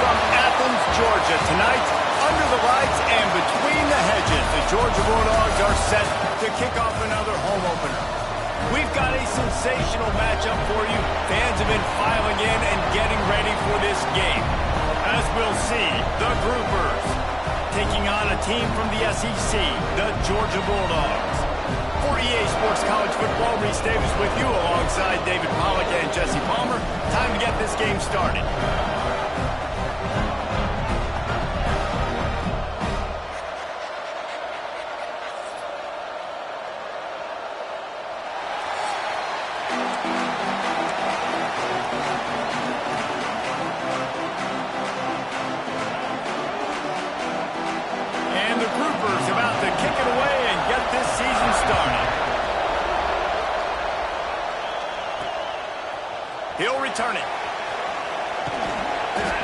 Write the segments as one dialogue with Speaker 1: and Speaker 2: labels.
Speaker 1: from Athens, Georgia. Tonight, under the lights and between the hedges, the Georgia Bulldogs are set to kick off another home opener. We've got a sensational matchup for you. Fans have been filing in and getting ready for this game. As we'll see, the Groupers taking on a team from the SEC, the Georgia Bulldogs. For EA Sports College Football, Reese Davis with you alongside David Pollack and Jesse Palmer. Time to get this game started. And the Groupers about to kick it away and get this season started. He'll return it.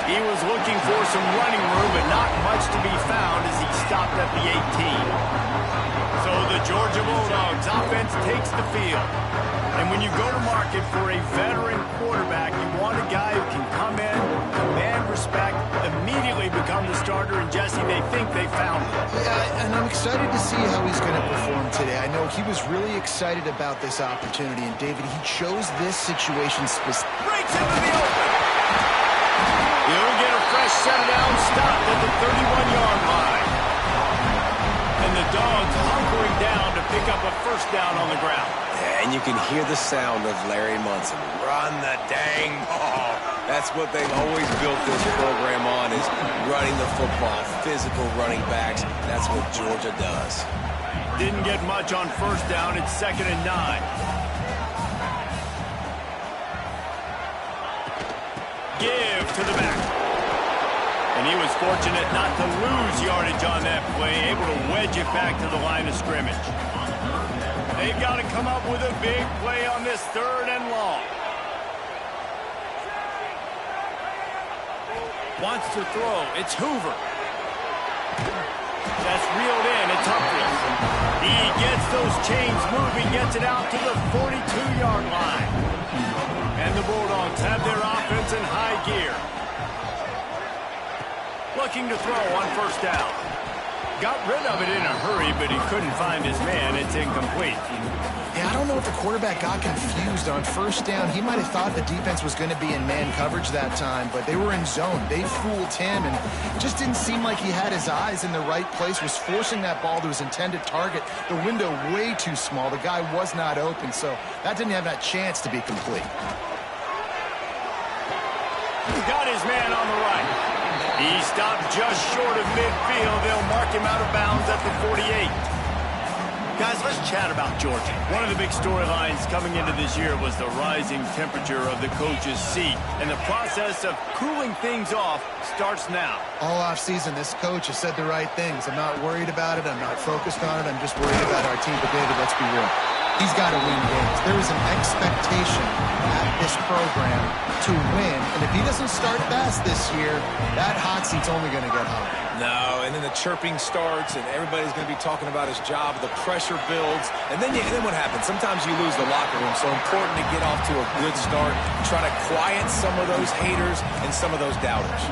Speaker 1: He was looking for some running room, but not much to be found as he stopped at the 18. So the Georgia Bulldogs offense takes the field. And when you go to market for a veteran quarterback, you want a guy who can come in, command respect, immediately become the starter. And Jesse, they think they found him.
Speaker 2: Yeah, and I'm excited to see how he's going to perform today. I know he was really excited about this opportunity. And David, he chose this situation specifically.
Speaker 1: Breaks into the open. He'll get a fresh set down, stopped at the 31-yard line. And the Dogs hunkering down to pick up a first down on the ground.
Speaker 3: Yeah, and you can hear the sound of Larry Munson. Run the dang ball. That's what they've always built this program on, is running the football, physical running backs. That's what Georgia does.
Speaker 1: Didn't get much on first down. It's 2nd and 9. Give to the back. And he was fortunate not to lose yardage on that play, able to wedge it back to the line of scrimmage. They've got to come up with a big play on this 3rd and long. Wants to throw. It's Hoover. That's reeled in. It's Humphries. He gets those chains moving, gets it out to the 42-yard line. And the Bulldogs have their offense in high gear. Looking to throw on first down. Got rid of it in a hurry, but he couldn't find his man. It's incomplete.
Speaker 2: Yeah, I don't know if the quarterback got confused on first down. He might have thought the defense was going to be in man coverage that time, but they were in zone. They fooled him, and it just didn't seem like he had his eyes in the right place, was forcing that ball to his intended target. The window way too small. The guy was not open, so that didn't have that chance to be complete.
Speaker 1: Got his man on the right. He stopped just short of midfield. They'll mark him out of bounds at the 48. Guys, let's chat about Georgia. One of the big storylines coming into this year was the rising temperature of the coach's seat. And the process of cooling things off starts now.
Speaker 2: All offseason, this coach has said the right things. I'm not worried about it. I'm not focused on it. I'm just worried about our team. But David, let's be real. He's got to win games. There is an expectation at this program to win. And if he doesn't start fast this year, that hot seat's only going to get hotter.
Speaker 3: No, and then the chirping starts, and everybody's going to be talking about his job. The pressure builds, and then what happens? Sometimes you lose the locker room. So important to get off to a good start, try to quiet some of those haters and some of those doubters.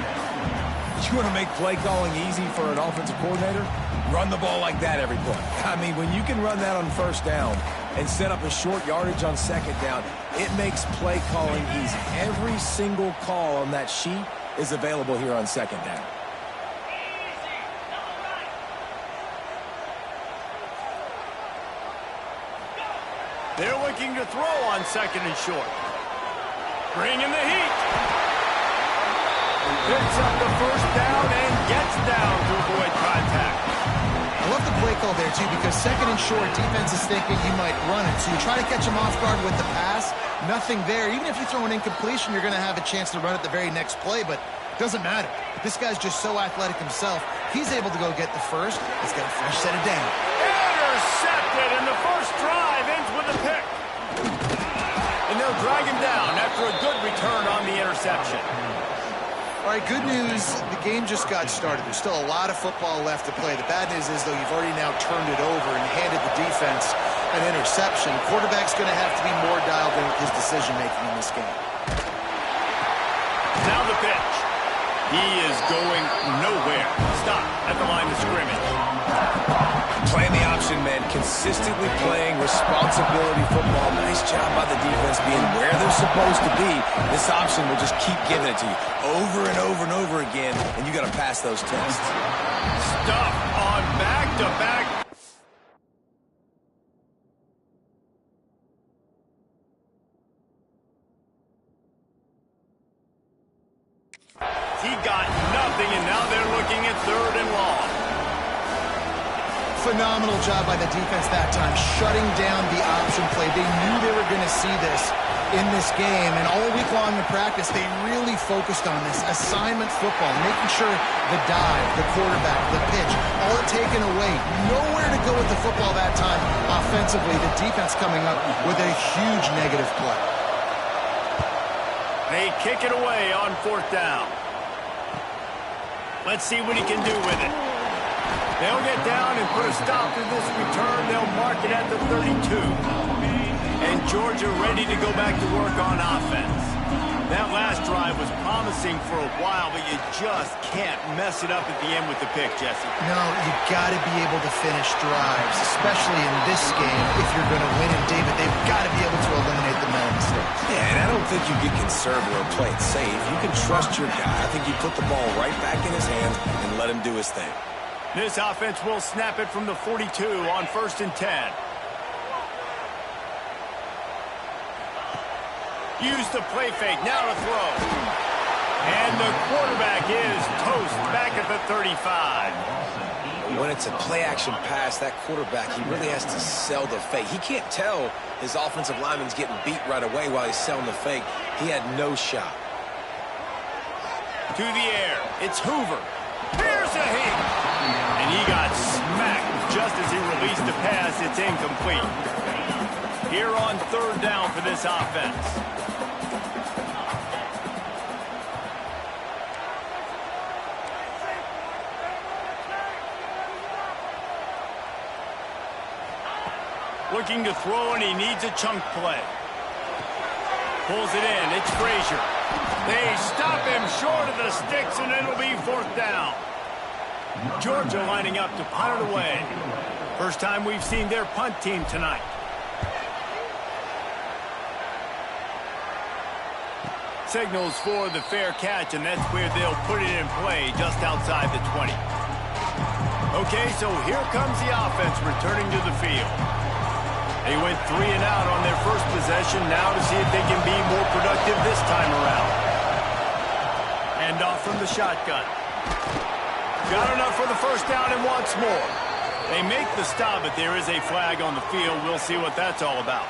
Speaker 3: You want to make play calling easy for an offensive coordinator? Run the ball like that every play. I mean, when you can run that on first down and set up a short yardage on second down, it makes play calling easy. Every single call on that sheet is available here on second down.
Speaker 1: They're looking to throw on 2nd and short. Bring in the heat. Picks up the first down and gets down to avoid contact.
Speaker 2: I love the play call there, too, because 2nd and short, defense is thinking you might run it. So you try to catch him off guard with the pass. Nothing there. Even if you throw an incompletion, you're going to have a chance to run it the very next play, but it doesn't matter. This guy's just so athletic himself. He's able to go get the first. He's got a fresh set of down.
Speaker 1: Intercepted, and the first drive ends with a pick. And they'll drag him down after a good return on the interception.
Speaker 2: All right, good news. The game just got started. There's still a lot of football left to play. The bad news is, though, you've already now turned it over and handed the defense an interception. Quarterback's going to have to be more dialed in with his decision-making in this game.
Speaker 1: Now the pitch. He is going nowhere. Stop at the line of scrimmage.
Speaker 3: Playing the option, man. Consistently playing responsibility football. Nice job by the defense being where they're supposed to be. This option will just keep giving it to you over and over and over again, and you got to pass those tests.
Speaker 1: Stuff on back-to-back. He got nothing, and now they're looking at 3rd and long.
Speaker 2: Phenomenal job by the defense that time, shutting down the option play. They knew they were going to see this in this game, and all week long in practice, they really focused on this assignment football, making sure the dive, the quarterback, the pitch, all taken away. Nowhere to go with the football that time offensively. The defense coming up with a huge negative play.
Speaker 1: They kick it away on 4th down. Let's see what he can do with it. They'll get down and put a stop to this return. They'll mark it at the 32. And Georgia ready to go back to work on offense. That last drive was promising for a while, but you just can't mess it up at the end with the pick, Jesse.
Speaker 2: No, you got to be able to finish drives, especially in this game. If you're going to win, and David, they've got to be able to eliminate the mental mistakes.
Speaker 3: Yeah, and I don't think you get conservative or play it safe. You can trust your guy. I think you put the ball right back in his hands and let him do his thing.
Speaker 1: This offense will snap it from the 42 on 1st and 10. Use the play fake, now to throw. And the quarterback is toast back at the 35.
Speaker 3: When it's a play-action pass, that quarterback, he really has to sell the fake. He can't tell his offensive lineman's getting beat right away while he's selling the fake. He had no shot.
Speaker 1: To the air, it's Hoover. Here's a hit. And he got smacked just as he released the pass. It's incomplete. Here on 3rd down for this offense. Looking to throw, and he needs a chunk play. Pulls it in. It's Frazier. They stop him short of the sticks, and it'll be 4th down. Georgia lining up to punt it away. First time we've seen their punt team tonight. Signals for the fair catch, and that's where they'll put it in play, just outside the 20. Okay, so here comes the offense returning to the field. They went 3 and out on their first possession, now to see if they can be more productive this time around. And off from the shotgun. Got enough for the 1st down and wants more. They make the stop, but there is a flag on the field. We'll see what that's all about.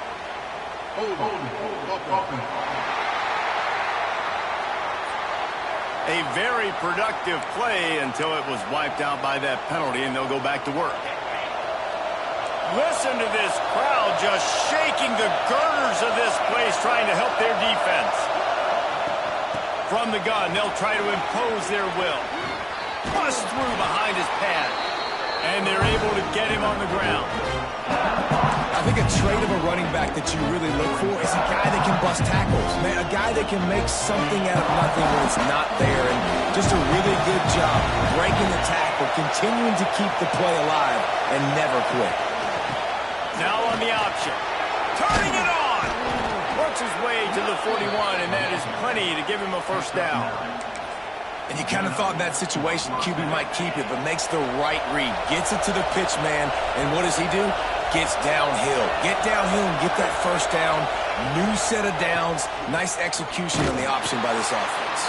Speaker 1: A very productive play until it was wiped out by that penalty, and they'll go back to work. Listen to this crowd just shaking the girders of this place, trying to help their defense. From the gun, they'll try to impose their will. Bust through behind his pad, and they're able to get him on the ground.
Speaker 3: I think a trait of a running back that you really look for is a guy that can bust tackles, man, a guy that can make something out of nothing when it's not there, and just a really good job breaking the tackle, continuing to keep the play alive, and never quit.
Speaker 1: Now on the option. Turning it on. Works his way to the 41, and that is plenty to give him a 1st down.
Speaker 3: And you kind of thought in that situation QB might keep it, but makes the right read. Gets it to the pitch man, and what does he do? Gets downhill. Get downhill and get that 1st down. New set of downs. Nice execution on the option by this offense.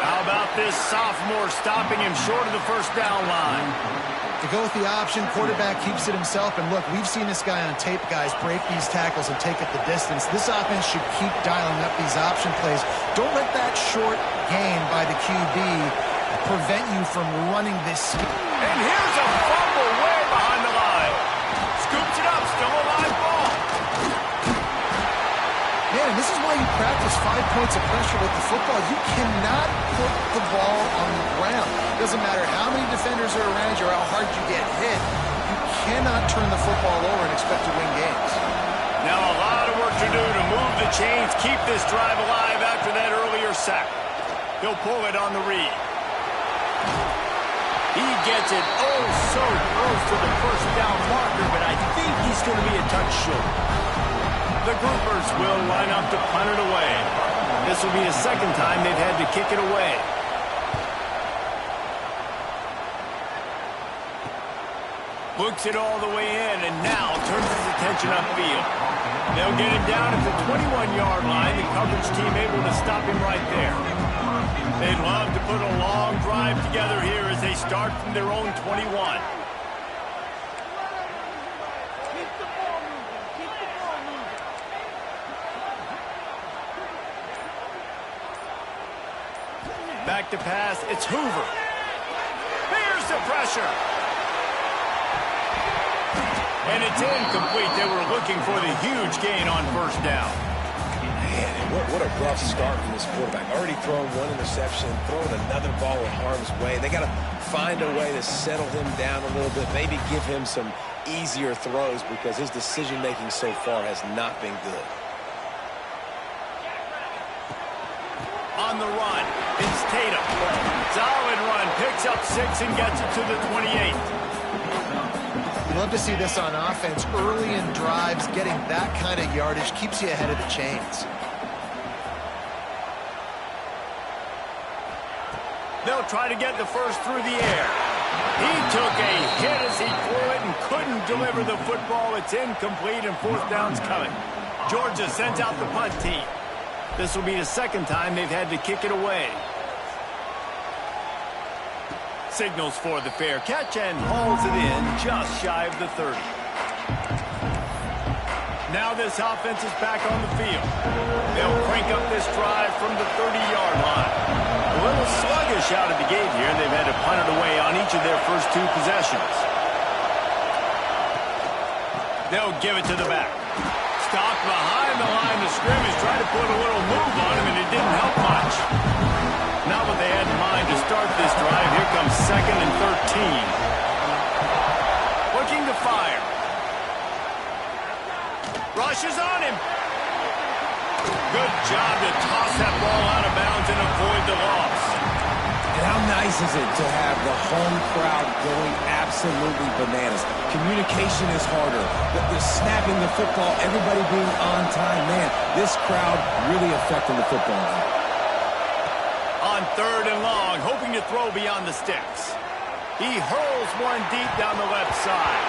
Speaker 1: How about this sophomore stopping him short of the 1st down line?
Speaker 2: To go with the option, quarterback keeps it himself. And look, we've seen this guy on tape, guys, break these tackles and take it the distance. This offense should keep dialing up these option plays. Don't let that short gain by the QB prevent you from running this scheme.
Speaker 1: And here's a fumble way behind the line. Scoops it up, still a live ball.
Speaker 2: Man, this is why you practice 5 points of pressure with the football. You cannot put the ball on the ground. Doesn't matter how many defenders are around you or how hard you get hit. You cannot turn the football over and expect to win games.
Speaker 1: Now a lot of work to do to move the chains, keep this drive alive after that earlier sack. He'll pull it on the read. He gets it oh so close to the first down marker, but I think he's going to be a touch short. The Groupers will line up to punt it away. This will be the second time they've had to kick it away. Looks it all the way in, and now turns his attention upfield. They'll get him down at the 21-yard line. The coverage team able to stop him right there. They'd love to put a long drive together here as they start from their own 21. Back to pass, it's Hoover. Here's the pressure. And it's incomplete. They were looking for the huge gain on first down.
Speaker 3: Man, what a rough start from this quarterback. Already thrown one interception, throwing another ball in harm's way. They got to find a way to settle him down a little bit, maybe give him some easier throws because his decision-making so far has not been good.
Speaker 1: On the run, it's Tatum. Solid run, picks up 6 and gets it to the 28.
Speaker 2: You love to see this on offense. Early in drives, getting that kind of yardage keeps you ahead of the chains.
Speaker 1: They'll try to get the first through the air. He took a hit as he threw it and couldn't deliver the football. It's incomplete and fourth down's coming. Georgia sends out the punt team. This will be the second time they've had to kick it away. Signals for the fair catch and hauls it in just shy of the 30. Now this offense is back on the field. They'll crank up this drive from the 30-yard line. A little sluggish out of the gate here. They've had to punt it away on each of their first 2 possessions. They'll give it to the back. Stopped behind the line of scrimmage. Tried to put a little move on him, and it didn't help much. Not what they had in mind to start this drive. Here comes 2nd and 13. Looking to fire. Rushes on him. Good job to toss that ball out of bounds and avoid the loss.
Speaker 3: And how nice is it to have the home crowd going absolutely bananas? Communication is harder. The snapping the football, everybody being on time. Man, this crowd really affecting the football game.
Speaker 1: On 3rd and long, hoping to throw beyond the sticks. He hurls one deep down the left side.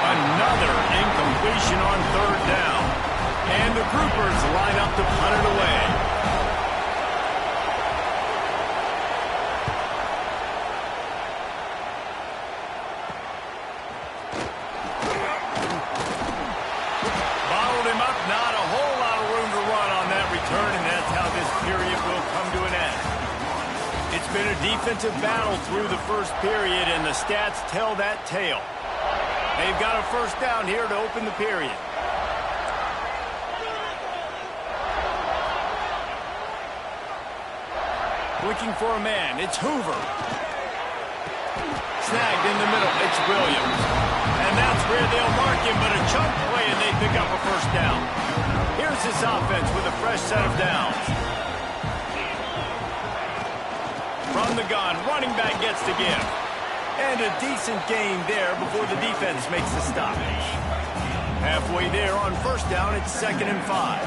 Speaker 1: Another incompletion on 3rd down. And the Groupers line up to punt it away. Bottled him up, not a whole lot of room to run on that return, and that's how this period will come to an end. It's been a defensive battle through the first period, and the stats tell that tale. They've got a first down here to open the period. Looking for a man. It's Hoover. Snagged in the middle. It's Williams. And that's where they'll mark him, but a chunk play, and they pick up a first down. Here's this offense with a fresh set of downs. From the gun, running back gets to give. And a decent gain there before the defense makes the stop. Halfway there on first down, it's 2nd and 5.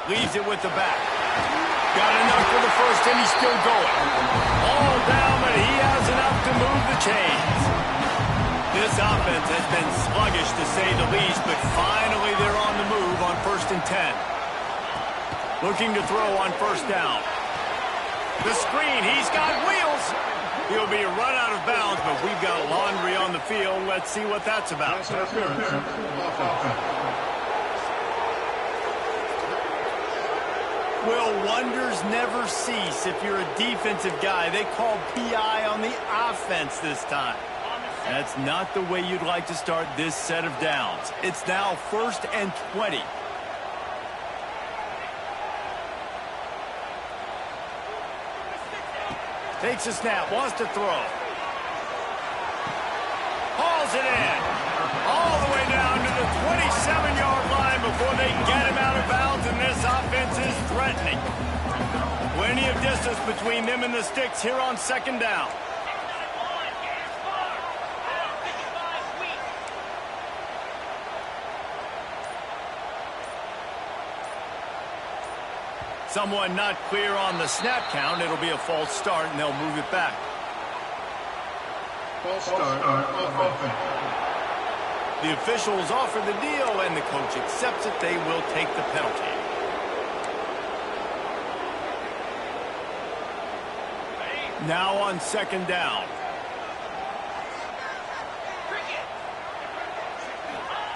Speaker 1: Leaves it with the back. Got enough for the first, and he's still going. All down, but he has enough to move the chains. This offense has been sluggish, to say the least, but finally they're on the move on 1st and 10. Looking to throw on first down. The screen, he's got wheels. He'll be run out of bounds, but we've got laundry on the field. Let's see what that's about. Well, wonders never cease. If you're a defensive guy, they call PI on the offense this time. That's not the way you'd like to start this set of downs. It's now 1st and 20. Takes a snap, wants to throw. Hauls it in. All the way down to the 27-yard line before they get him out of bounds, and this offense is threatening. Plenty of distance between them and the sticks here on second down. Someone not clear on the snap count. It'll be a false start, and they'll move it back.
Speaker 4: False start on offense.
Speaker 1: The officials offer the deal, and the coach accepts it. They will take the penalty. Now on second down.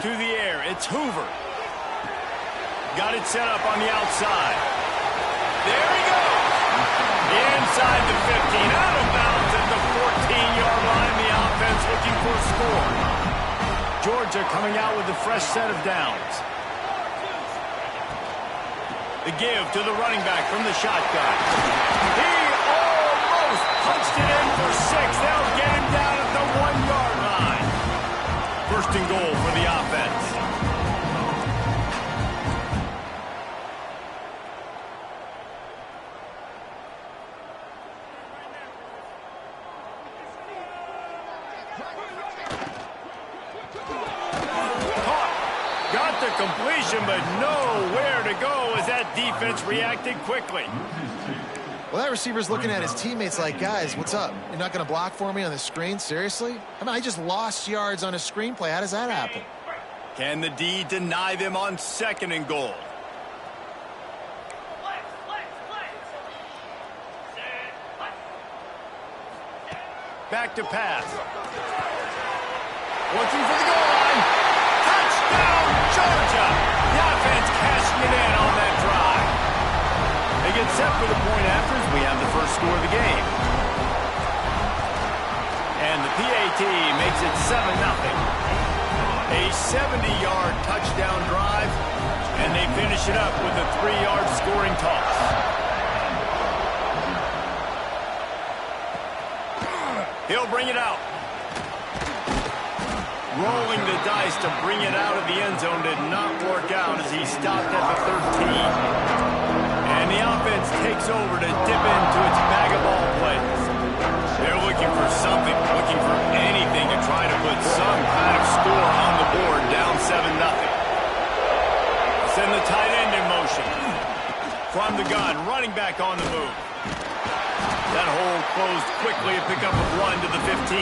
Speaker 1: To the air, it's Hoover. Got it set up on the outside. There he goes. Inside the 15, out of bounds at the 14-yard line. The offense looking for a score. Georgia coming out with a fresh set of downs. The give to the running back from the shotgun. He almost punched it in for 6. They'll get him down at the 1-yard line. First and goal for the offense. Got the completion, but nowhere to go as that defense reacted quickly.
Speaker 2: Well, that receiver's looking at his teammates like, guys, what's up? You're not going to block for me on the screen? Seriously? I mean, I just lost yards on a screenplay. How does that happen?
Speaker 1: Can the D deny them on second and goal? Back to pass. Looking for the goal line. Touchdown, Georgia! The offense cashing it in on that drive. They get set for the point after as we have the first score of the game. And the PAT makes it 7-0. A 70-yard touchdown drive, and they finish it up with a 3-yard scoring toss. He'll bring it out. Rolling the dice to bring it out of the end zone did not work out as he stopped at the 13. And the offense takes over to dip into its bag of ball plays. They're looking for something, looking for anything to try to put some kind of score on the board, down 7-0. Send the tight end in motion. From the gun, running back on the move. That hole closed quickly, a pickup of 1 to the 15.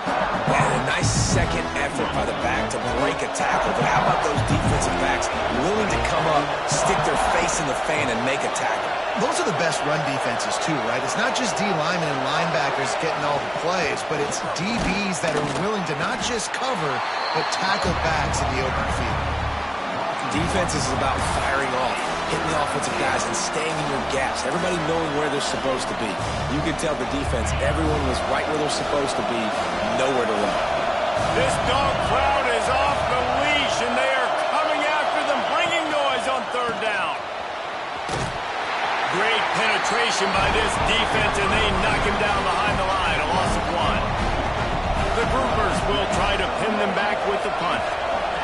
Speaker 3: And a nice second effort by the back to break a tackle. But how about those defensive backs willing to come up, stick their face in the fan, and make a tackle?
Speaker 2: Those are the best run defenses, too, right? It's not just D linemen and linebackers getting all the plays, but it's DBs that are willing to not just cover, but tackle backs in the open field.
Speaker 3: Defense is about firing off, hitting the offensive guys, and staying in your gaps. Everybody knowing where they're supposed to be. You can tell the defense, everyone was right where they're supposed to be, nowhere to run.
Speaker 1: This dog crowd is off the leash, and they are coming after them, bringing noise on third down. Great penetration by this defense, and they knock him down behind the line, a loss of 1. The groupers will try to pin them back with the punt.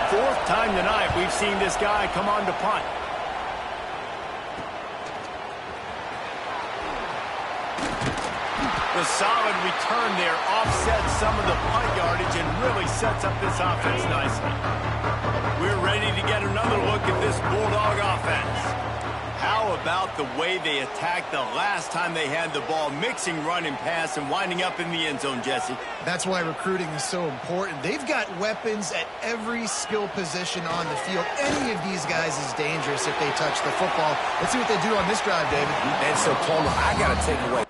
Speaker 1: Fourth time tonight we've seen this guy come on to punt. The solid return there offsets some of the punt yardage and really sets up this offense nicely. We're ready to get another look at this Bulldog offense. How about the way they attacked the last time they had the ball, mixing run and pass and winding up in the end zone, Jesse?
Speaker 2: That's why recruiting is so important. They've got weapons at every skill position on the field. Any of these guys is dangerous if they touch the football. Let's see what they do on this drive, David.
Speaker 3: And so, Palmer, I got to take away.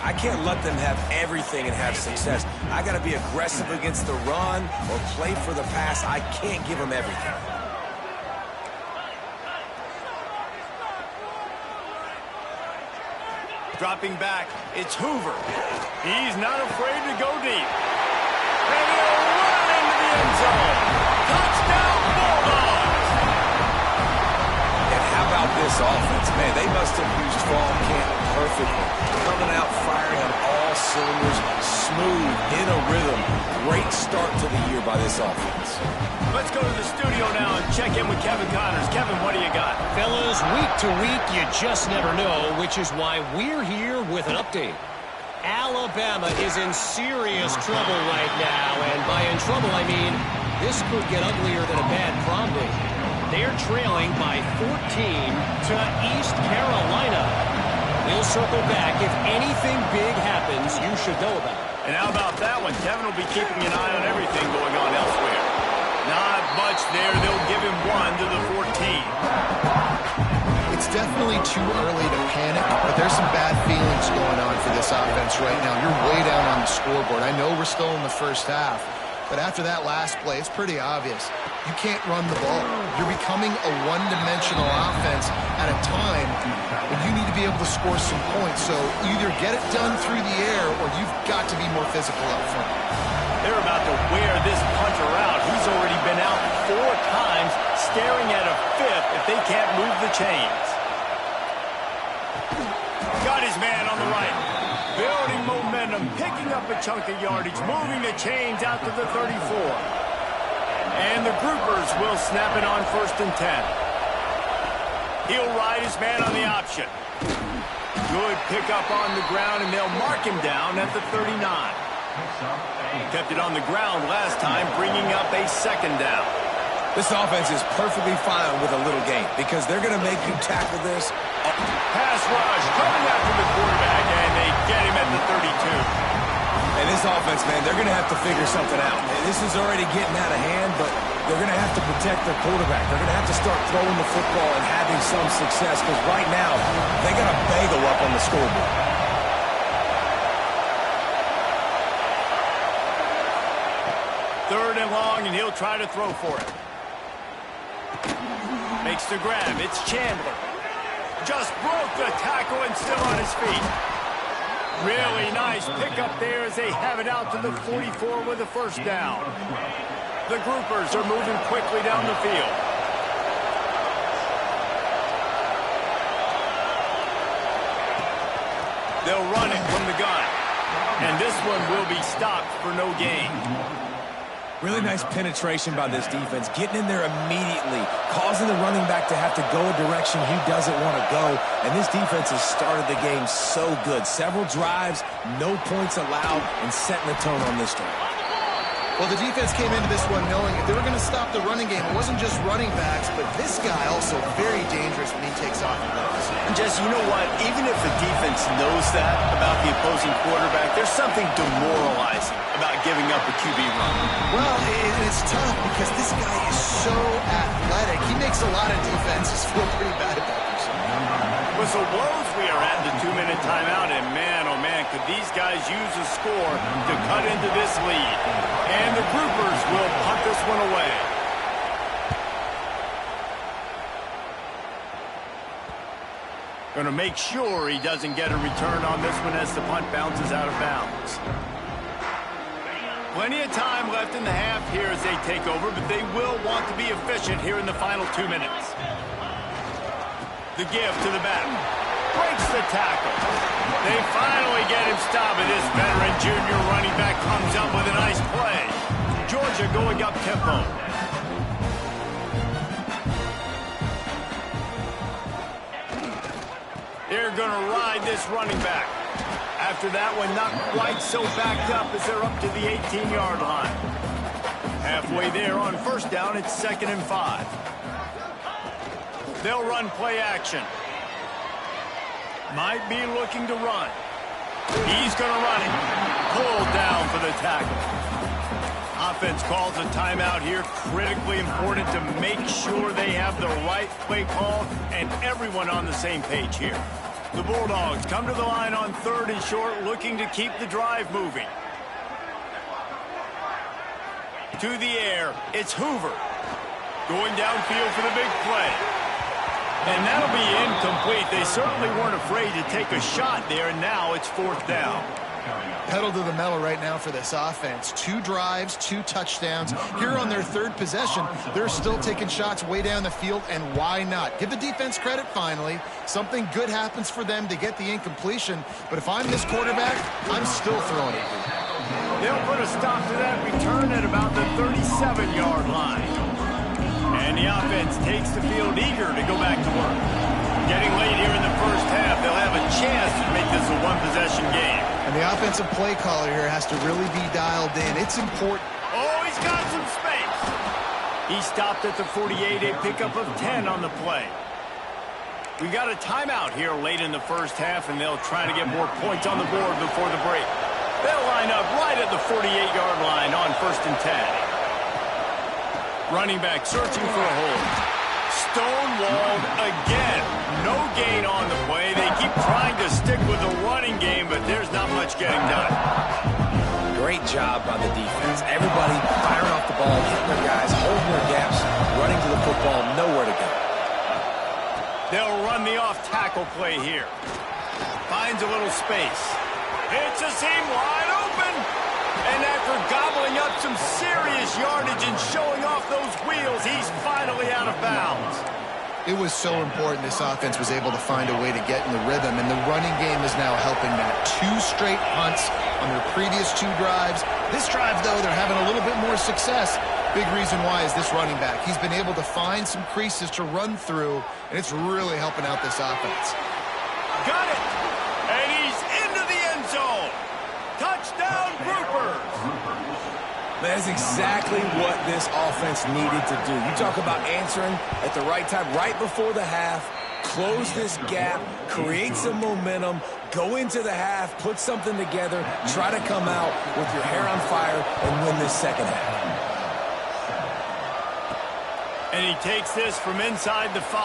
Speaker 3: I can't let them have everything and have success. I got to be aggressive against the run or play for the pass. I can't give them everything.
Speaker 1: Dropping back, it's Hoover. He's not afraid to go deep. And he'll run into the end zone. Touchdown, Bulldogs!
Speaker 3: And how about this this offense. Man, they must have used fall camp perfectly. Coming out firing on all cylinders, smooth, in a rhythm. Great start to the year by this offense.
Speaker 1: Let's go to the studio now and check in with Kevin Connors. Kevin, what do you got?
Speaker 5: Fellas, week to week, you just never know, which is why we're here with an update. Alabama is in serious trouble right now, and by in trouble, I mean this could get uglier than a bad prom date. They're trailing by 14 to East Carolina. We'll circle back. If anything big happens, you should know about it.
Speaker 1: And how about that one? Kevin will be keeping an eye on everything going on elsewhere. Not much there. They'll give him 1 to the 14.
Speaker 2: It's definitely too early to panic, but there's some bad feelings going on for this offense right now. You're way down on the scoreboard. I know we're still in the first half, but after that last play, it's pretty obvious. You can't run the ball. You're becoming a one-dimensional offense at a time when you need to be able to score some points. So either get it done through the air or you've got to be more physical up front.
Speaker 1: They're about to wear this punter out. He's already been out 4 times, staring at a 5th if they can't move the chains. Got his man on the right. Building momentum, picking up a chunk of yardage, moving the chains out to the 34. And the groupers will snap it on 1st and 10. He'll ride his man on the option. Good pickup on the ground, and they'll mark him down at the 39. Kept it on the ground last time, bringing up a 2nd down.
Speaker 3: This offense is perfectly fine with a little gain because they're going to make you tackle this.
Speaker 1: Pass rush coming after the quarterback, and they get him at the 32.
Speaker 3: And this offense, man, they're going to have to figure something out. This is already getting out of hand, but they're going to have to protect their quarterback. They're going to have to start throwing the football and having some success because right now they got a bagel up on the scoreboard.
Speaker 1: Third and long, and he'll try to throw for it. Makes the grab. It's Chandler. Just broke the tackle and still on his feet. Really nice pickup there as they have it out to the 44 with a 1st down. The groupers are moving quickly down the field. They'll run it from the gun. And this one will be stopped for no gain.
Speaker 3: Really nice penetration by this defense, getting in there immediately, causing the running back to have to go a direction he doesn't want to go. And this defense has started the game so good. Several drives, no points allowed, and setting the tone on this drive.
Speaker 2: Well, the defense came into this one knowing if they were going to stop the running game, it wasn't just running backs, but this guy also very dangerous when he takes off and runs.
Speaker 1: And Jesse, you know what? Even if the defense knows that about the opposing quarterback, there's something demoralizing about giving up a QB run.
Speaker 2: Well, it's tough because this guy is so athletic. He makes a lot of defenses feel pretty bad about themselves.
Speaker 1: Whistle blows, we are at the 2-minute timeout, and man, oh man, could these guys use a score to cut into this lead. And the groupers will punt this one away. Going to make sure he doesn't get a return on this one as the punt bounces out of bounds. Plenty of time left in the half here as they take over, but they will want to be efficient here in the final 2 minutes. The give to the back. Breaks the tackle. They finally get him stopped, and this veteran junior running back comes up with a nice play. Georgia going up tempo. They're going to ride this running back. After that one, not quite so backed up as they're up to the 18-yard line. Halfway there on 1st down, it's 2nd and 5. They'll run play action. Might be looking to run. He's going to run it. Pulled down for the tackle. Offense calls a timeout here. Critically important to make sure they have the right play call and everyone on the same page here. The Bulldogs come to the line on 3rd and short, looking to keep the drive moving. To the air, it's Hoover. Going downfield for the big play. And that'll be incomplete. They certainly weren't afraid to take a shot there, and now it's 4th down.
Speaker 2: Pedal to the metal right now for this offense. 2 drives, 2 touchdowns. Here on their 3rd possession, they're still taking shots way down the field, and why not? Give the defense credit finally. Something good happens for them to get the incompletion, but if I'm this quarterback, I'm still throwing it.
Speaker 1: They'll put a stop to that return at about the 37-yard line. And the offense takes the field eager to go back to work. Getting late here in the first half, they'll have a chance to make this a one-possession game.
Speaker 2: And the offensive play caller here has to really be dialed in. It's important.
Speaker 1: Oh, he's got some space. He stopped at the 48, a pickup of 10 on the play. We got a timeout here late in the first half, and they'll try to get more points on the board before the break. They'll line up right at the 48-yard line on 1st and 10. Running back searching for a hole. Stonewalled again. No gain on the play. They keep trying to stick with the running game, but there's not much getting done.
Speaker 3: Great job by the defense. Everybody firing off the ball, hitting their guys, holding their gaps, running to the football, nowhere to go.
Speaker 1: They'll run the off-tackle play here. Finds a little space. Hits a seam wide open. And after gobbling up some serious yardage and showing off those wheels, he's finally out of bounds.
Speaker 2: It was so important this offense was able to find a way to get in the rhythm, and the running game is now helping that. 2 straight punts on their previous 2 drives. This drive, though, they're having a little bit more success. Big reason why is this running back. He's been able to find some creases to run through, and it's really helping out this offense.
Speaker 1: Got it! And he's into the end zone! Touchdown, Groupers!
Speaker 3: That's exactly what this offense needed to do. You talk about answering at the right time, right before the half, close this gap, create some momentum, go into the half, put something together, try to come out with your hair on fire and win this second half.
Speaker 1: And he takes this from inside the 5.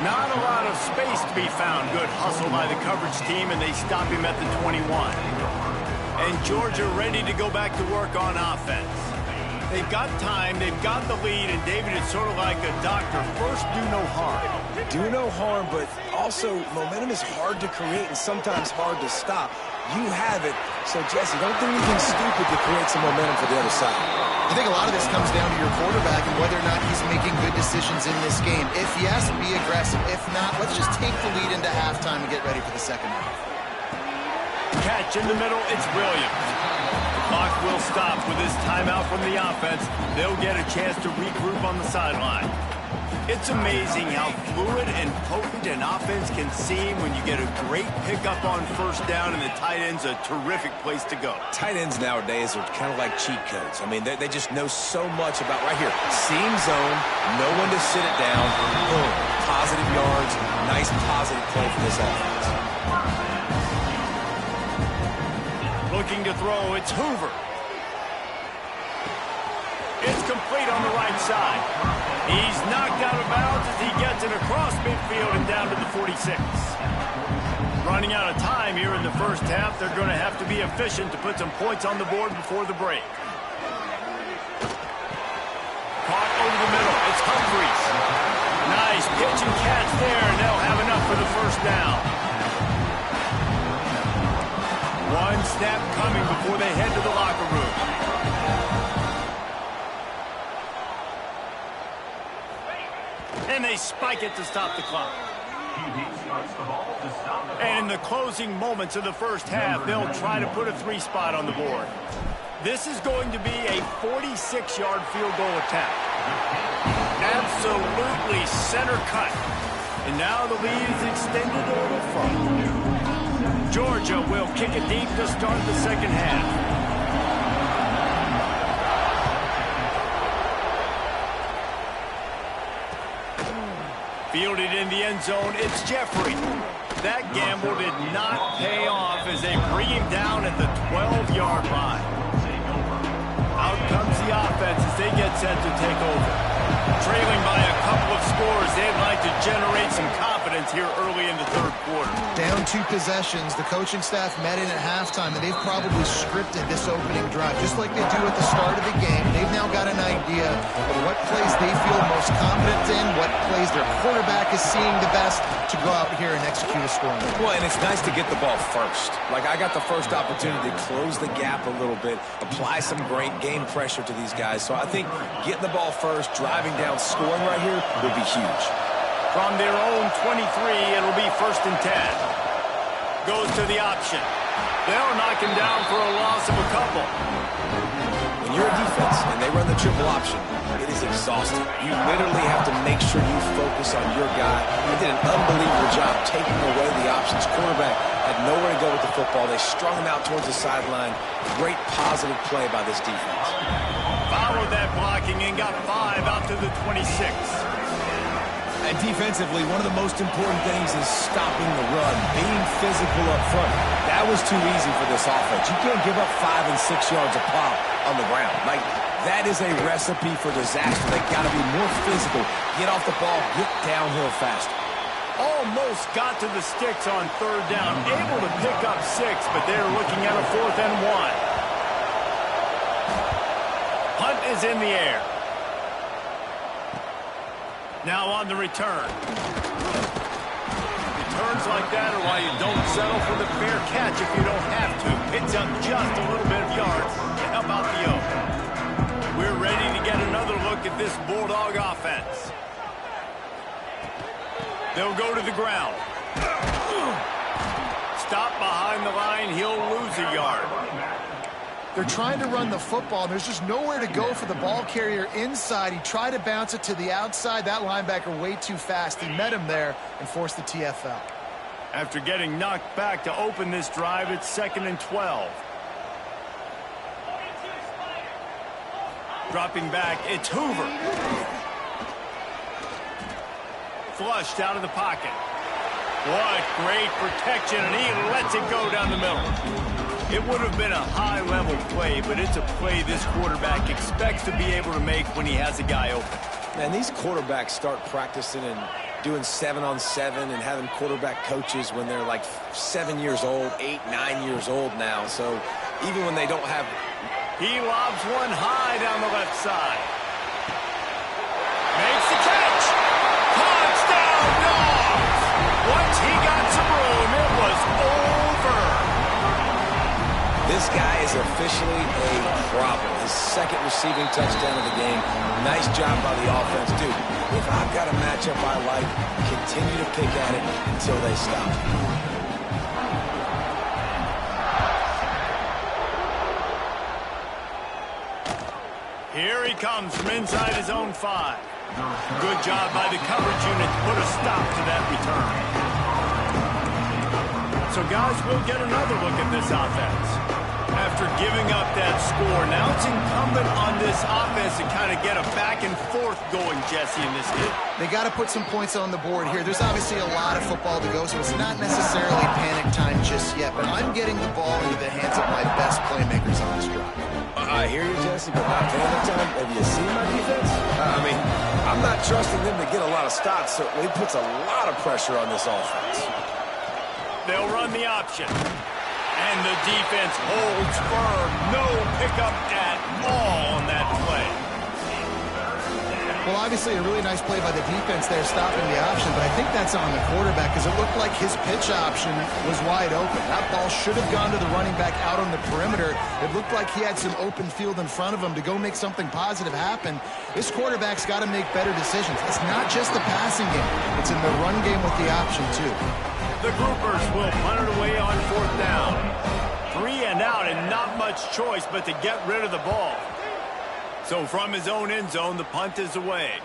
Speaker 1: Not a lot of space to be found. Good hustle by the coverage team, and they stop him at the 21. And Georgia ready to go back to work on offense. They've got time, they've got the lead, and David, it's sort of like a doctor. First, do no harm.
Speaker 3: Do no harm, but also momentum is hard to create and sometimes hard to stop. You have it, so Jesse, don't do anything stupid to create some momentum for the other side.
Speaker 2: I think a lot of this comes down to your quarterback and whether or not he's making good decisions in this game. If yes, be aggressive. If not, let's just take the lead into halftime and get ready for the second half.
Speaker 1: Catch in the middle, it's Williams. The clock will stop with this timeout from the offense. They'll get a chance to regroup on the sideline. It's amazing how fluid and potent an offense can seem when you get a great pickup on first down, and the tight end's a terrific place to go.
Speaker 3: Tight ends nowadays are kind of like cheat codes. I mean, they just know so much about right here. Seam zone, no one to sit it down. Boom, positive yards, nice positive play for this offense.
Speaker 1: Looking to throw, it's Hoover. It's complete on the right side. He's knocked out of bounds as he gets it across midfield and down to the 46. Running out of time here in the first half. They're going to have to be efficient to put some points on the board before the break. Caught over the middle. It's Humphries. Nice pitch and catch there, and they'll have enough for the first down. One snap coming before they head to the locker room. And they spike it to stop the clock. And in the closing moments of the first half, they'll try to put a 3-spot on the board. This is going to be a 46-yard field goal attempt. Absolutely center cut. And now the lead is extended a little further. Georgia will kick it deep to start the second half. Fielded in the end zone, it's Jeffrey. That gamble did not pay off as they bring him down at the 12-yard line. Out comes the offense as they get set to take over. Trailing by a couple of scores, they'd like to generate some confidence here early in the third quarter.
Speaker 2: Down down 2 possessions. The coaching staff met in at halftime, and they've probably scripted this opening drive, just like they do at the start of the game. They've now got an idea of what plays they feel most confident in, what plays their quarterback is seeing the best to go out here and execute a scoring.
Speaker 3: Well, and it's nice to get the ball first. Like, I got the first opportunity to close the gap a little bit, apply some great game pressure to these guys. So I think getting the ball first, driving down, scoring right here will be huge.
Speaker 1: From their own 23, it'll be 1st and 10. Goes to the option. They'll knock him down for a loss of a couple.
Speaker 3: When you're a defense and they run the triple option, it is exhausting. You literally have to make sure you focus on your guy. They did an unbelievable job taking away the options. Quarterback had nowhere to go with the football. They strung him out towards the sideline. Great positive play by this defense.
Speaker 1: Followed that blocking and got 5 out to the 26.
Speaker 3: And defensively, one of the most important things is stopping the run, being physical up front. That was too easy for this offense. You can't give up 5 and 6 yards a pop on the ground. Like, that is a recipe for disaster. They've got to be more physical, get off the ball, get downhill faster.
Speaker 1: Almost got to the sticks on 3rd down, able to pick up 6, but they're looking at a 4th and 1. Punt is in the air. Now on the return. Returns like that are why you don't settle for the fair catch if you don't have to. Picks up just a little bit of yards to help out the O. We're ready to get another look at this Bulldog offense. They'll go to the ground. Stop behind the line. He'll lose a yard.
Speaker 2: They're trying to run the football, and there's just nowhere to go for the ball carrier inside. He tried to bounce it to the outside. That linebacker way too fast. He met him there and forced the TFL.
Speaker 1: After getting knocked back to open this drive, it's 2nd and 12. Dropping back, it's Hoover. Flushed out of the pocket. What great protection, and he lets it go down the middle. It would have been a high-level play, but it's a play this quarterback expects to be able to make when he has a guy open.
Speaker 3: Man, these quarterbacks start practicing and doing 7-on-7 and having quarterback coaches when they're like 7 years old, 8, 9 years old now. So even when they don't have...
Speaker 1: He lobs one high down the left side. Makes the catch. Touchdown, Dogs! Once he got some room, it was over.
Speaker 3: This guy is officially a problem. His 2nd receiving touchdown of the game. Nice job by the offense. Dude, if I've got a matchup I like, continue to pick at it until they stop.
Speaker 1: Here he comes from inside his own 5. Good job by the coverage unit to put a stop to that return. So, guys, we'll get another look at this offense. After giving up that score, now it's incumbent on this offense to kind of get a back and forth going, Jesse, in this game.
Speaker 2: They got to put some points on the board here. There's obviously a lot of football to go, so it's not necessarily panic time just yet, but I'm getting the ball into the hands of my best playmakers on this drive.
Speaker 3: I hear you, Jesse, but not panic time. Have you seen my defense? I mean, I'm not trusting them to get a lot of stops, so it puts a lot of pressure on this offense.
Speaker 1: They'll run the option. And the defense holds firm. No pickup at all on that play.
Speaker 2: Well, obviously a really nice play by the defense there stopping the option, but I think that's on the quarterback because it looked like his pitch option was wide open. That ball should have gone to the running back out on the perimeter. It looked like he had some open field in front of him to go make something positive happen. This quarterback's got to make better decisions. It's not just the passing game. It's in the run game with the option, too.
Speaker 1: The Groupers will punt it away on 4th down. 3 and out and not much choice but to get rid of the ball. So from his own end zone, the punt is away.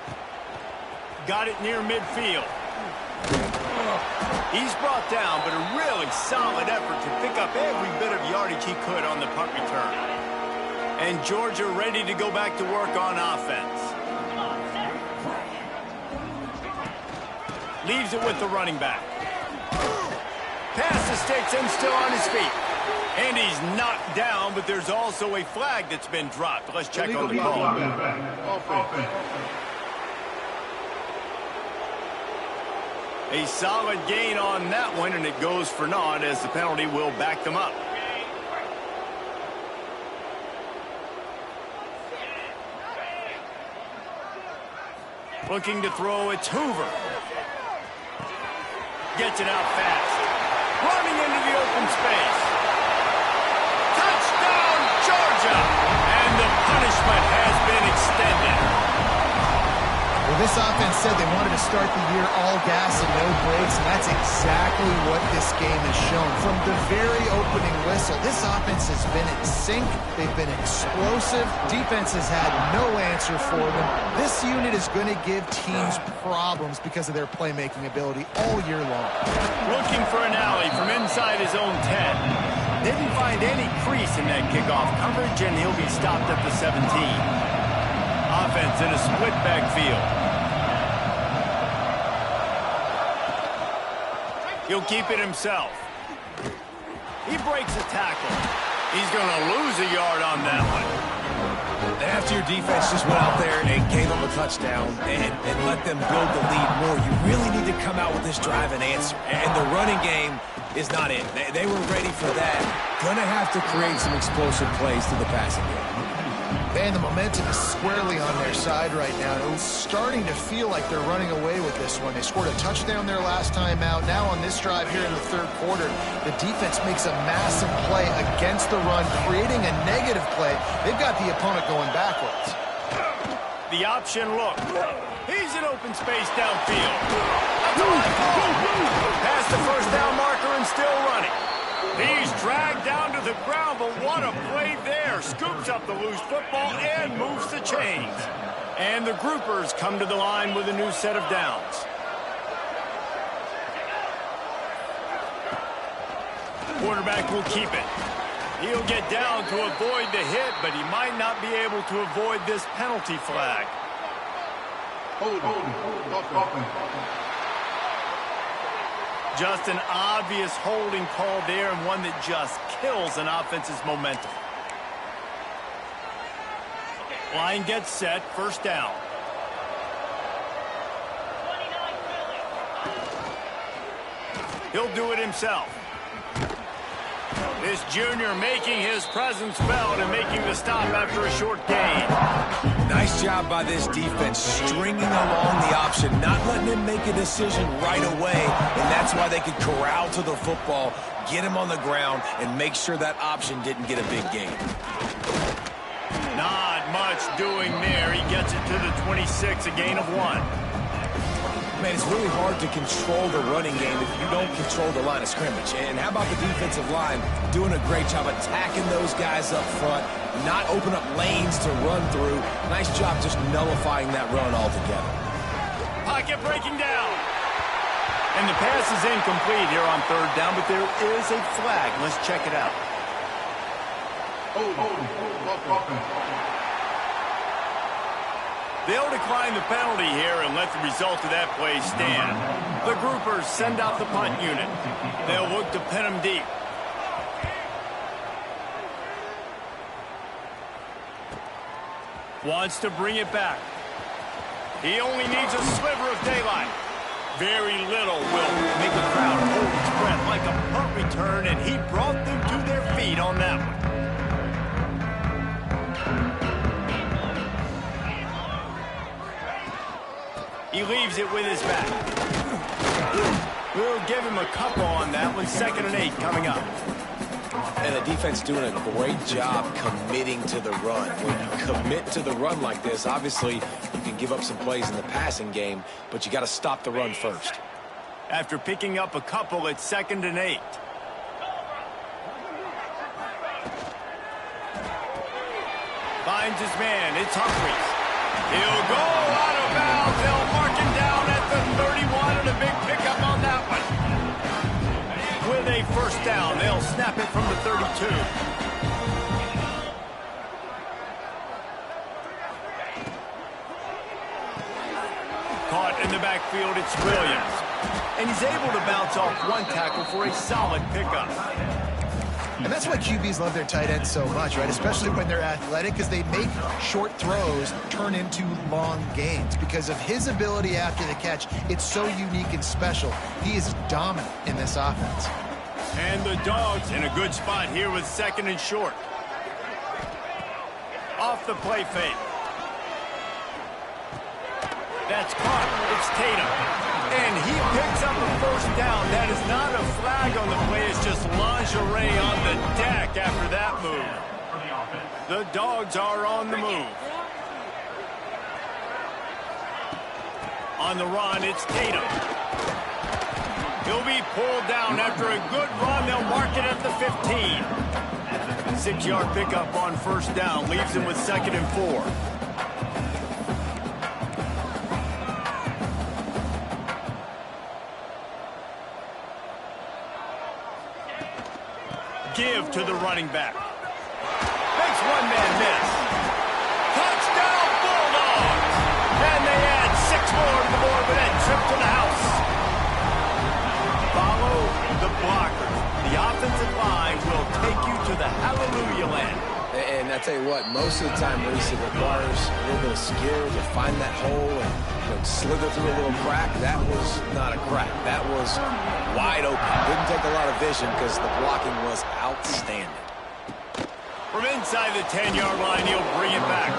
Speaker 1: Got it near midfield. He's brought down, but a really solid effort to pick up every bit of yardage he could on the punt return. And Georgia ready to go back to work on offense. Leaves it with the running back. Pass the sticks and still on his feet. And he's knocked down, but there's also a flag that's been dropped. Let's check on the call. A solid gain on that one, and it goes for naught as the penalty will back them up. Looking to throw, it's Hoover. Gets it out fast. Running into the open space. Touchdown, Georgia! And the punishment has been extended.
Speaker 2: Well, this offense said they wanted to start the year all gas and no brakes, and that's exactly what this game has shown. From the very opening whistle, this offense has been in sync. They've been explosive. Defense has had no answer for them. This unit is going to give teams problems because of their playmaking ability all year long.
Speaker 1: Looking for an alley from inside his own 10. Didn't find any crease in that kickoff coverage, and he'll be stopped at the 17. Offense in a split backfield. He'll keep it himself. He breaks a tackle. He's going to lose a yard on that one.
Speaker 3: And after your defense just went out there and gave them a touchdown and let them build the lead more, you really need to come out with this drive and answer. And the running game is not it. They were ready for that. Going to have to create some explosive plays to the passing game.
Speaker 2: Man, the momentum is squarely on their side right now. It's starting to feel like they're running away with this one. They scored a touchdown their last time out. Now on this drive here in the third quarter, the defense makes a massive play against the run, creating a negative play. They've got the opponent going backwards.
Speaker 1: The option look. He's in open space downfield. That's a high ball. Past the first down marker and still running. He's dragged down to the ground, but what a play there. Scoops up the loose football and moves the chains. And the groupers come to the line with a new set of downs. Quarterback will keep it. He'll get down to avoid the hit, but he might not be able to avoid this penalty flag. Just an obvious holding call there, and one that just kills an offense's momentum. Line gets set, first down. He'll do it himself. This junior making his presence felt and making the stop after a short gain.
Speaker 3: Nice job by this defense, stringing along the option, not letting him make a decision right away, and that's why they could corral to the football, get him on the ground, and make sure that option didn't get a big gain.
Speaker 1: Not much doing there. He gets it to the 26, a gain of 1.
Speaker 3: Man, it's really hard to control the running game if you don't control the line of scrimmage. And how about the defensive line doing a great job attacking those guys up front, not open up lanes to run through. Nice job just nullifying that run altogether.
Speaker 1: Pocket breaking down. And the pass is incomplete here on third down, but there is a flag. Let's check it out. They'll decline the penalty here and let the result of that play stand. The groupers send out the punt unit. They'll look to pin him deep. Wants to bring it back. He only needs a sliver of daylight. Very little will make the crowd hold its breath like a punt return, and he brought them to their feet on that one. He leaves it with his back. We'll give him a couple on that one. 2nd and 8 coming up.
Speaker 3: And the defense doing a great job committing to the run. When you commit to the run like this, obviously you can give up some plays in the passing game, but you got to stop the run first.
Speaker 1: After picking up a couple, it's 2nd and 8. Finds his man. It's Humphries. He'll go out of bounds. They'll mark him down at the 31, and a big pickup on that one. With a first down, they'll snap it from the 32. Caught in the backfield, it's Williams. And he's able to bounce off one tackle for a solid pickup.
Speaker 2: And that's why QBs love their tight ends so much, right? Especially when they're athletic, because they make short throws turn into long gains. Because of his ability after the catch, it's so unique and special. He is dominant in this offense.
Speaker 1: And the Dogs in a good spot here with 2nd and short. Off the play fake. That's caught. It's Tatum. And he picks up a first down. That is not a flag on the play. It's just lingerie on the deck after that move. The Dogs are on the move. On the run, it's Tatum. He'll be pulled down after a good run. They'll mark it at the 15. 6-yard pickup on first down. Leaves him with 2nd and 4. Give to the running back. Makes one-man miss. Touchdown Bulldogs! And they add 6 more to the board with that trip to the house. Follow the blockers. The offensive line will take you to the hallelujah land.
Speaker 3: And I tell you what, most of the time, Reese, it requires a little bit of skill to find that hole and slither through a little crack. That was not a crack. That was wide open. Didn't take a lot of vision because the blocking was outstanding.
Speaker 1: From inside the 10-yard line, he'll bring it back.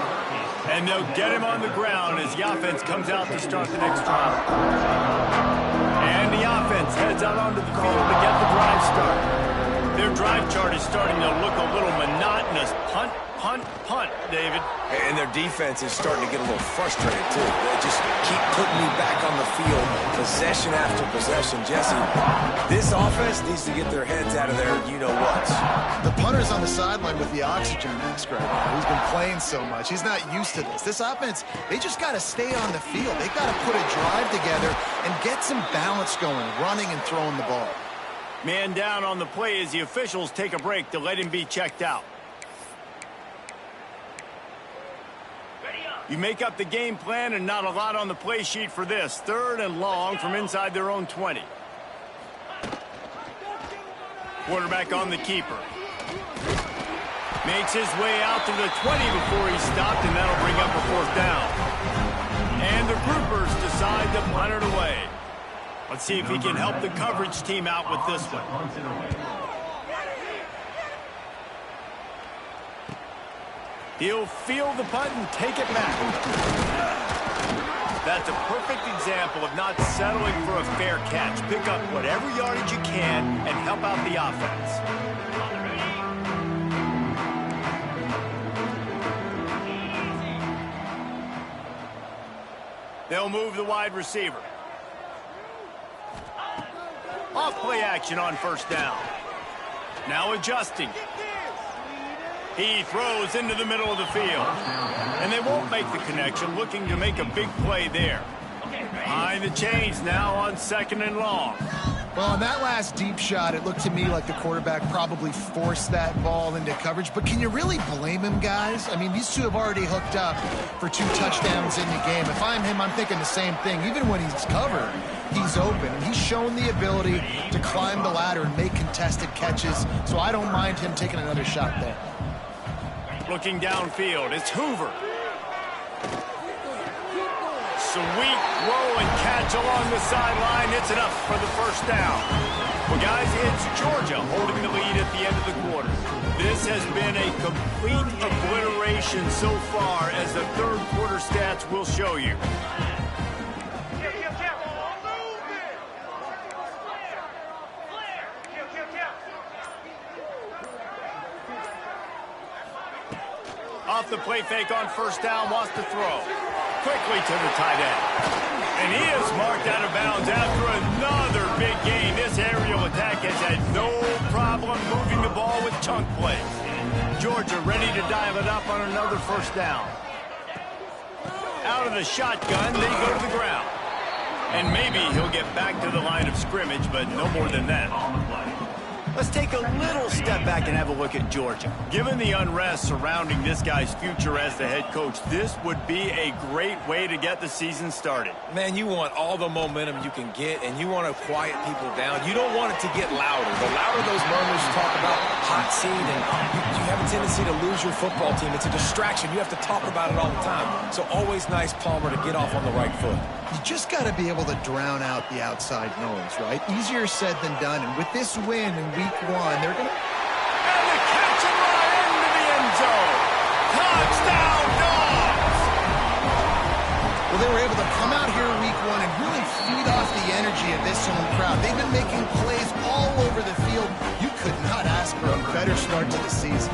Speaker 1: And they'll get him on the ground as the offense comes out to start the next drive. And the offense heads out onto the field to get the drive started. Their drive chart is starting to look a little monotonous. Punt, punt, punt, David.
Speaker 3: And their defense is starting to get a little frustrated, too. They just keep putting me back on the field, possession after possession. Jesse, this offense needs to get their heads out of their you-know-whats.
Speaker 2: The punter's on the sideline with the oxygen mask right now. He's been playing so much. He's not used to this. This offense, they just got to stay on the field. They got to put a drive together and get some balance going, running and throwing the ball.
Speaker 1: Man down on the play as the officials take a break to let him be checked out. You make up the game plan and not a lot on the play sheet for this. 3rd and long from inside their own 20. Quarterback on the keeper. Makes his way out to the 20 before he's stopped, and that'll bring up a 4th down. And the groupers decide to punt it away. Let's see if he can help the coverage team out with this one. He'll field the punt and take it back. That's a perfect example of not settling for a fair catch. Pick up whatever yardage you can and help out the offense. They'll move the wide receiver. Off play action on first down. Now adjusting. He throws into the middle of the field. And they won't make the connection, looking to make a big play there. Behind the chains now on 2nd and long.
Speaker 2: Well, on that last deep shot, it looked to me like the quarterback probably forced that ball into coverage. But can you really blame him, guys? I mean, these two have already hooked up for 2 touchdowns in the game. If I'm him, I'm thinking the same thing. Even when he's covered, he's open. And he's shown the ability to climb the ladder and make contested catches. So I don't mind him taking another shot there.
Speaker 1: Looking downfield, it's Hoover. Sweet throw and catch along the sideline. It's enough for the first down. Well, guys, it's Georgia holding the lead at the end of the quarter. This has been a complete obliteration so far, as the 3rd quarter stats will show you. Off the play fake on first down, wants to throw. Quickly to the tight end. And he is marked out of bounds after another big gain. This aerial attack has had no problem moving the ball with chunk plays. Georgia ready to dial it up on another first down. Out of the shotgun, they go to the ground. And maybe he'll get back to the line of scrimmage, but no more than that. Let's take a little step back and have a look at Georgia. Given the unrest surrounding this guy's future as the head coach, this would be a great way to get the season started.
Speaker 3: Man, you want all the momentum you can get, and you want to quiet people down. You don't want it to get louder. The louder those murmurs talk about hot seat, and you have a tendency to lose your football team. It's a distraction. You have to talk about it all the time. So always nice, Palmer, to get off on the right foot.
Speaker 2: You just got to be able to drown out the outside noise, right? Easier said than done. And with this win in week 1, they're going to...
Speaker 1: And the catch and run into the end zone. Touchdown, Dogs!
Speaker 2: Well, they were able to come out here week 1 and really feed off the energy of this home crowd. They've been making plays all over the field. You could not ask for a better start to the season.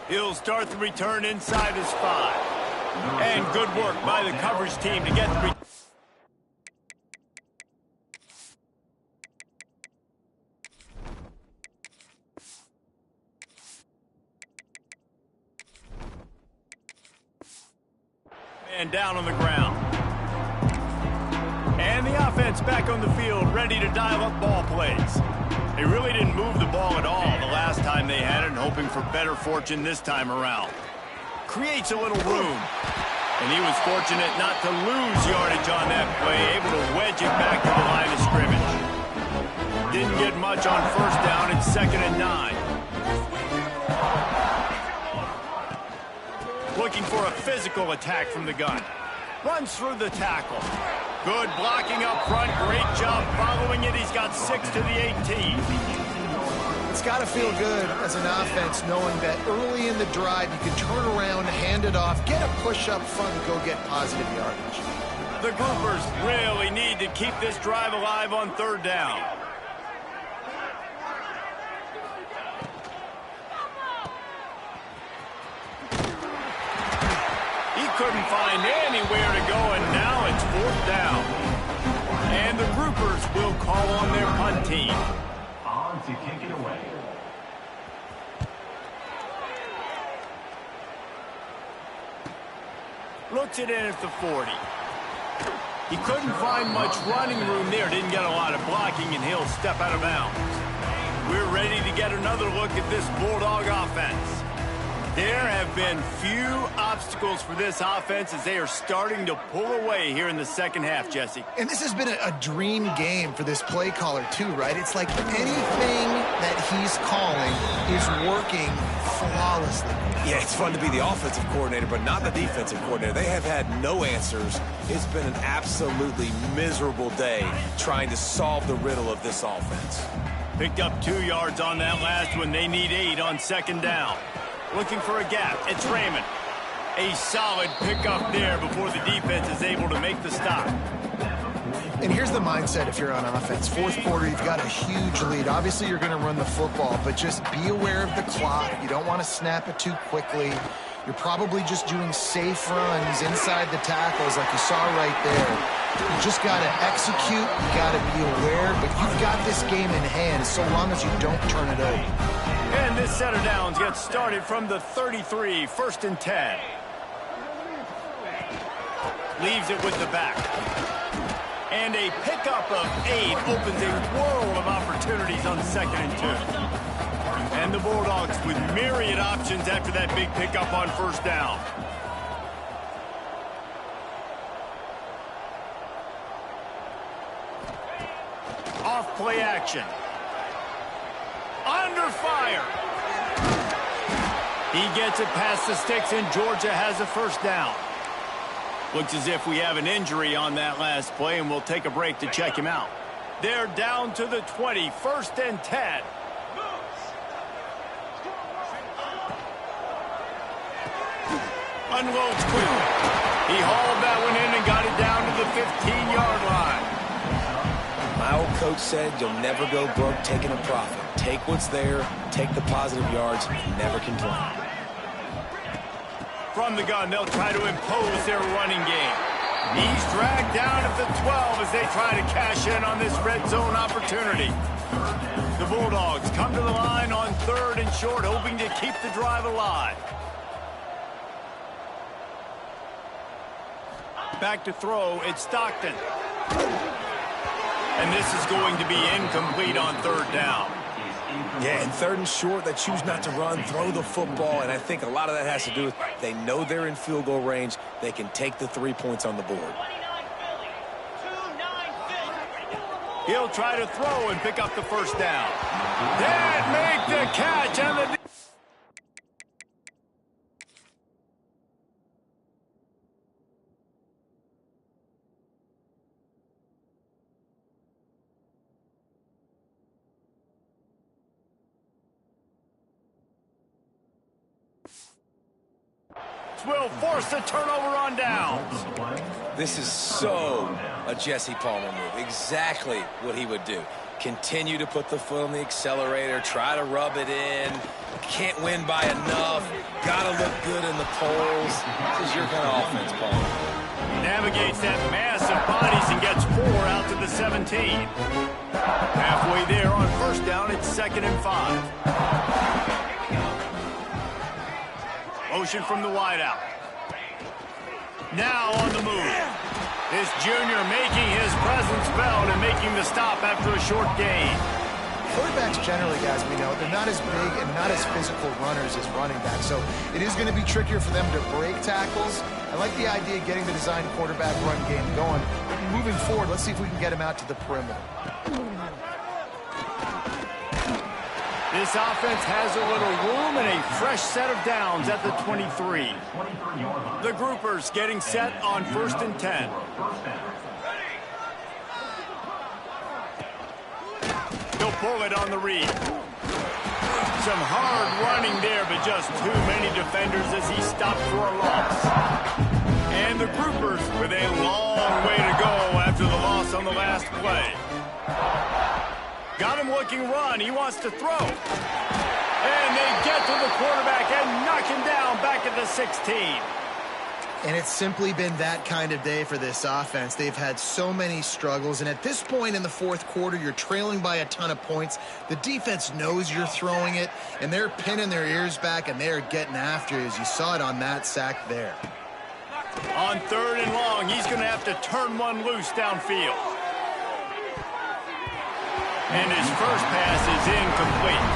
Speaker 1: He'll start the return inside his 5. And good work by the coverage team to get the and down on the ground. And the offense back on the field, ready to dial up ball plays. They really didn't move the ball at all the last time they had it, and hoping for better fortune this time around. Creates a little room. And he was fortunate not to lose yardage on that play, able to wedge it back to the line of scrimmage. Didn't get much on first down. It's 2nd and 9. Looking for a physical attack from the gun. Runs through the tackle. Good blocking up front. Great job following it. He's got 6 to the 18.
Speaker 2: It's got to feel good as an offense knowing that early in the drive you can turn around, hand it off, get a push up front, and go get positive yardage.
Speaker 1: The Groupers really need to keep this drive alive on 3rd down. He couldn't find anywhere to go, and now it's 4th down. And the Groupers will call on their punt team.
Speaker 4: On to kick it away.
Speaker 1: Looks it in at the 40. He couldn't find much running room there. Didn't get a lot of blocking, and he'll step out of bounds. We're ready to get another look at this Bulldog offense. There have been few obstacles for this offense as they are starting to pull away here in the second half, Jesse.
Speaker 2: And this has been a dream game for this play caller, too, right? It's like anything that he's calling is working flawlessly.
Speaker 3: Yeah, it's fun to be the offensive coordinator, but not the defensive coordinator. They have had no answers. It's been an absolutely miserable day trying to solve the riddle of this offense.
Speaker 1: Picked up 2 yards on that last one. They need 8 on 2nd down. Looking for a gap. It's Raymond. A solid pickup there before the defense is able to make the stop.
Speaker 2: And here's the mindset if you're on offense. 4th quarter, you've got a huge lead. Obviously, you're going to run the football, but just be aware of the clock. You don't want to snap it too quickly. You're probably just doing safe runs inside the tackles like you saw right there. You just got to execute. You got to be aware, but you've got this game in hand so long as you don't turn it over.
Speaker 1: And this set of downs gets started from the 33, 1st and 10. Leaves it with the back. And a pickup of 8 opens a world of opportunities on 2nd and 2. And the Bulldogs with myriad options after that big pickup on 1st down. Off play action. Under fire. He gets it past the sticks, and Georgia has a 1st down. Looks as if we have an injury on that last play, and we'll take a break to check him out. They're down to the 20, 1st and 10. Unloads quickly. He hauled that one in and got it down to the 15-yard line.
Speaker 3: My old coach said you'll never go broke taking a profit. Take what's there, take the positive yards, never complain.
Speaker 1: From the gun, they'll try to impose their running game. He's dragged down at the 12 as they try to cash in on this red zone opportunity. The Bulldogs come to the line on 3rd and short, hoping to keep the drive alive. Back to throw, it's Stockton. And this is going to be incomplete on third down.
Speaker 3: Yeah, and third and short, they choose not to run, throw the football, and I think a lot of that has to do with they know they're in field goal range. They can take the 3 points on the board.
Speaker 1: He'll try to throw and pick up the first down. Did make the catch on the... 'Will force the turnover on downs.
Speaker 3: This is so a Jesse Palmer move. Exactly what he would do. Continue to put the foot on the accelerator, try to rub it in. Can't win by enough. Gotta look good in the polls. This is your kind of offense, Palmer.
Speaker 1: Navigates that mass of bodies and gets 4 out to the 17. Halfway there on first down, it's 2nd and 5. Motion from the wideout. Now on the move. This junior making his presence felt and making the stop after a short gain.
Speaker 2: Quarterbacks generally, guys, we know, they're not as big and not as physical runners as running backs, so it is going to be trickier for them to break tackles. I like the idea of getting the design quarterback run game going. Moving forward, let's see if we can get him out to the perimeter.
Speaker 1: This offense has a little room and a fresh set of downs at the 23. The groupers getting set on 1st and 10. He'll pull it on the read. Some hard running there, but just too many defenders as he stopped for a loss. And the groupers with a long way to go after the loss on the last play. Got him looking run. He wants to throw. And they get to the quarterback and knock him down back at the 16.
Speaker 2: And it's simply been that kind of day for this offense. They've had so many struggles, and at this point in the fourth quarter, you're trailing by a ton of points. The defense knows you're throwing it, and they're pinning their ears back, and they're getting after you, as you saw it on that sack there.
Speaker 1: On 3rd and long, he's going to have to turn one loose downfield. And his first pass is incomplete.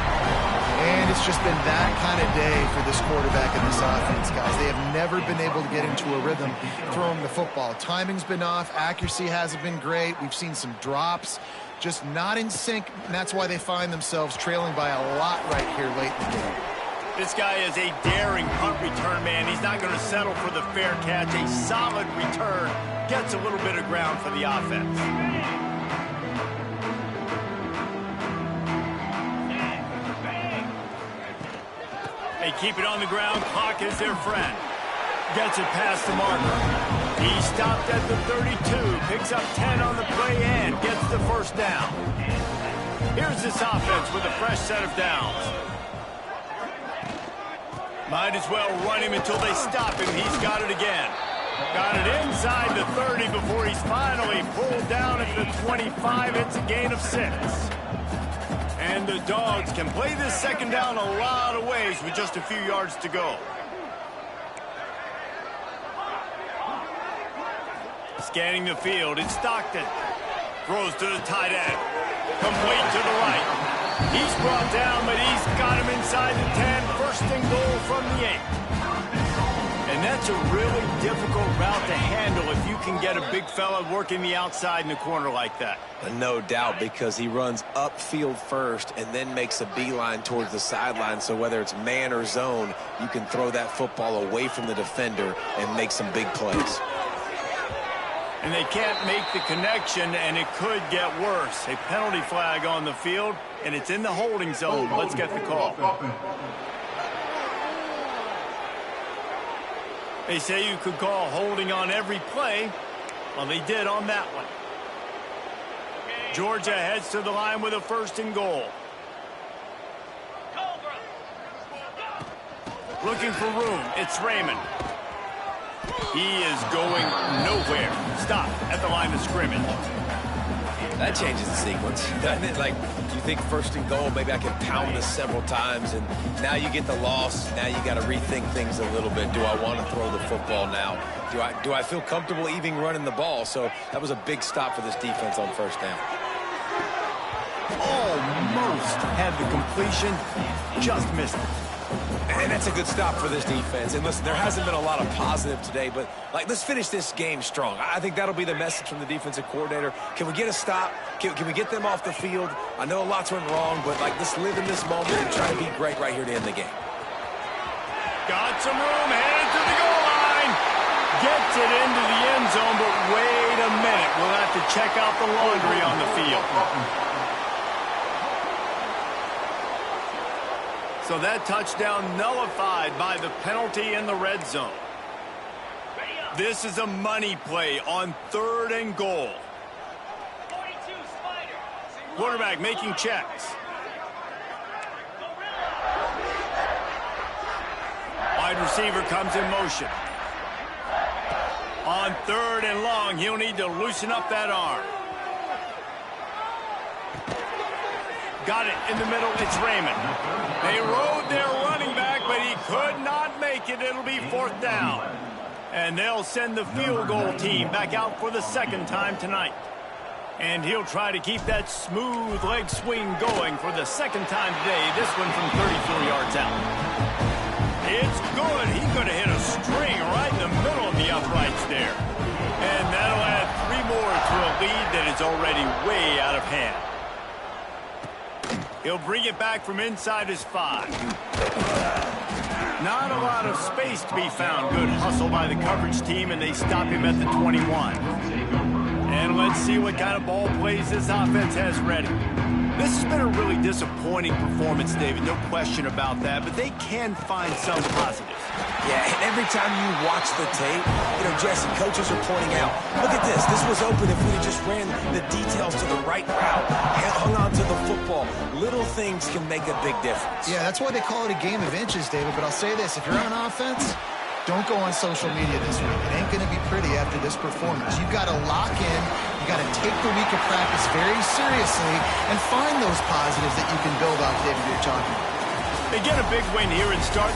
Speaker 2: And it's just been that kind of day for this quarterback and this offense, guys. They have never been able to get into a rhythm throwing the football. Timing's been off. Accuracy hasn't been great. We've seen some drops, just not in sync, and that's why they find themselves trailing by a lot right here late in the game.
Speaker 1: This guy is a daring punt return man. He's not going to settle for the fair catch. A solid return gets a little bit of ground for the offense. They keep it on the ground. Clock is their friend. Gets it past the marker. He stopped at the 32. Picks up 10 on the play and gets the first down. Here's this offense with a fresh set of downs. Might as well run him until they stop him. He's got it again. Got it inside the 30 before he's finally pulled down at the 25. It's a gain of 6. And the Dogs can play this second down a lot of ways with just a few yards to go. Scanning the field, it's Stockton. Throws to the tight end. Complete to the right. He's brought down, but he's got him inside the 10. First and goal from the 8. And that's a really difficult route to handle if you can get a big fella working the outside in the corner like that.
Speaker 3: No doubt, because he runs upfield first and then makes a beeline towards the sideline. So whether it's man or zone, you can throw that football away from the defender and make some big plays.
Speaker 1: And they can't make the connection, and it could get worse. A penalty flag on the field, and it's in the holding zone. Let's get the call. They say you could call holding on every play. Well, they did on that one. Georgia heads to the line with a first and goal. Looking for room. It's Raymond. He is going nowhere. Stop at the line of scrimmage.
Speaker 3: That changes the sequence, doesn't it? Like, you think first and goal, maybe I can pound this several times, and now you get the loss. Now you got to rethink things a little bit. Do I want to throw the football now? Do I feel comfortable even running the ball? So that was a big stop for this defense on first down.
Speaker 1: Almost had the completion, just missed it.
Speaker 3: And that's a good stop for this defense. And listen, there hasn't been a lot of positive today, but let's finish this game strong. I think that'll be the message from the defensive coordinator. Can we get a stop? Can we get them off the field? I know lots went wrong, but let's live in this moment and try to be great right here to end the game.
Speaker 1: Got some room, headed to the goal line. Gets it into the end zone, but wait a minute. We'll have to check out the laundry on the field. So that touchdown nullified by the penalty in the red zone. This is a money play on 3rd and goal. Quarterback making checks. Wide receiver comes in motion. On 3rd and long, he'll need to loosen up that arm. Got it in the middle. It's Raymond. They rode their running back, but he could not make it. It'll be 4th down. And they'll send the field goal team back out for the 2nd time tonight. And he'll try to keep that smooth leg swing going for the 2nd time today. This one from 34 yards out. It's good. He could have hit a string right in the middle of the uprights there. And that'll add 3 more to a lead that is already way out of hand. He'll bring it back from inside his 5. Not a lot of space to be found. Good hustle by the coverage team, and they stop him at the 21. And let's see what kind of ball plays this offense has ready. This has been a really disappointing performance, David. No question about that, but they can find some positives.
Speaker 3: Yeah, and every time you watch the tape, Jesse, coaches are pointing out, look at this. This was open if we had just ran the details to the right route, hung on to the football. Little things can make a big difference.
Speaker 2: Yeah, that's why they call it a game of inches, David. But I'll say this, if you're on offense, don't go on social media this week. It ain't going to be pretty after this performance. You've got to lock in. You got to take the week of practice very seriously and find those positives that you can build off, David, you're talking about.
Speaker 1: They get a big win here and start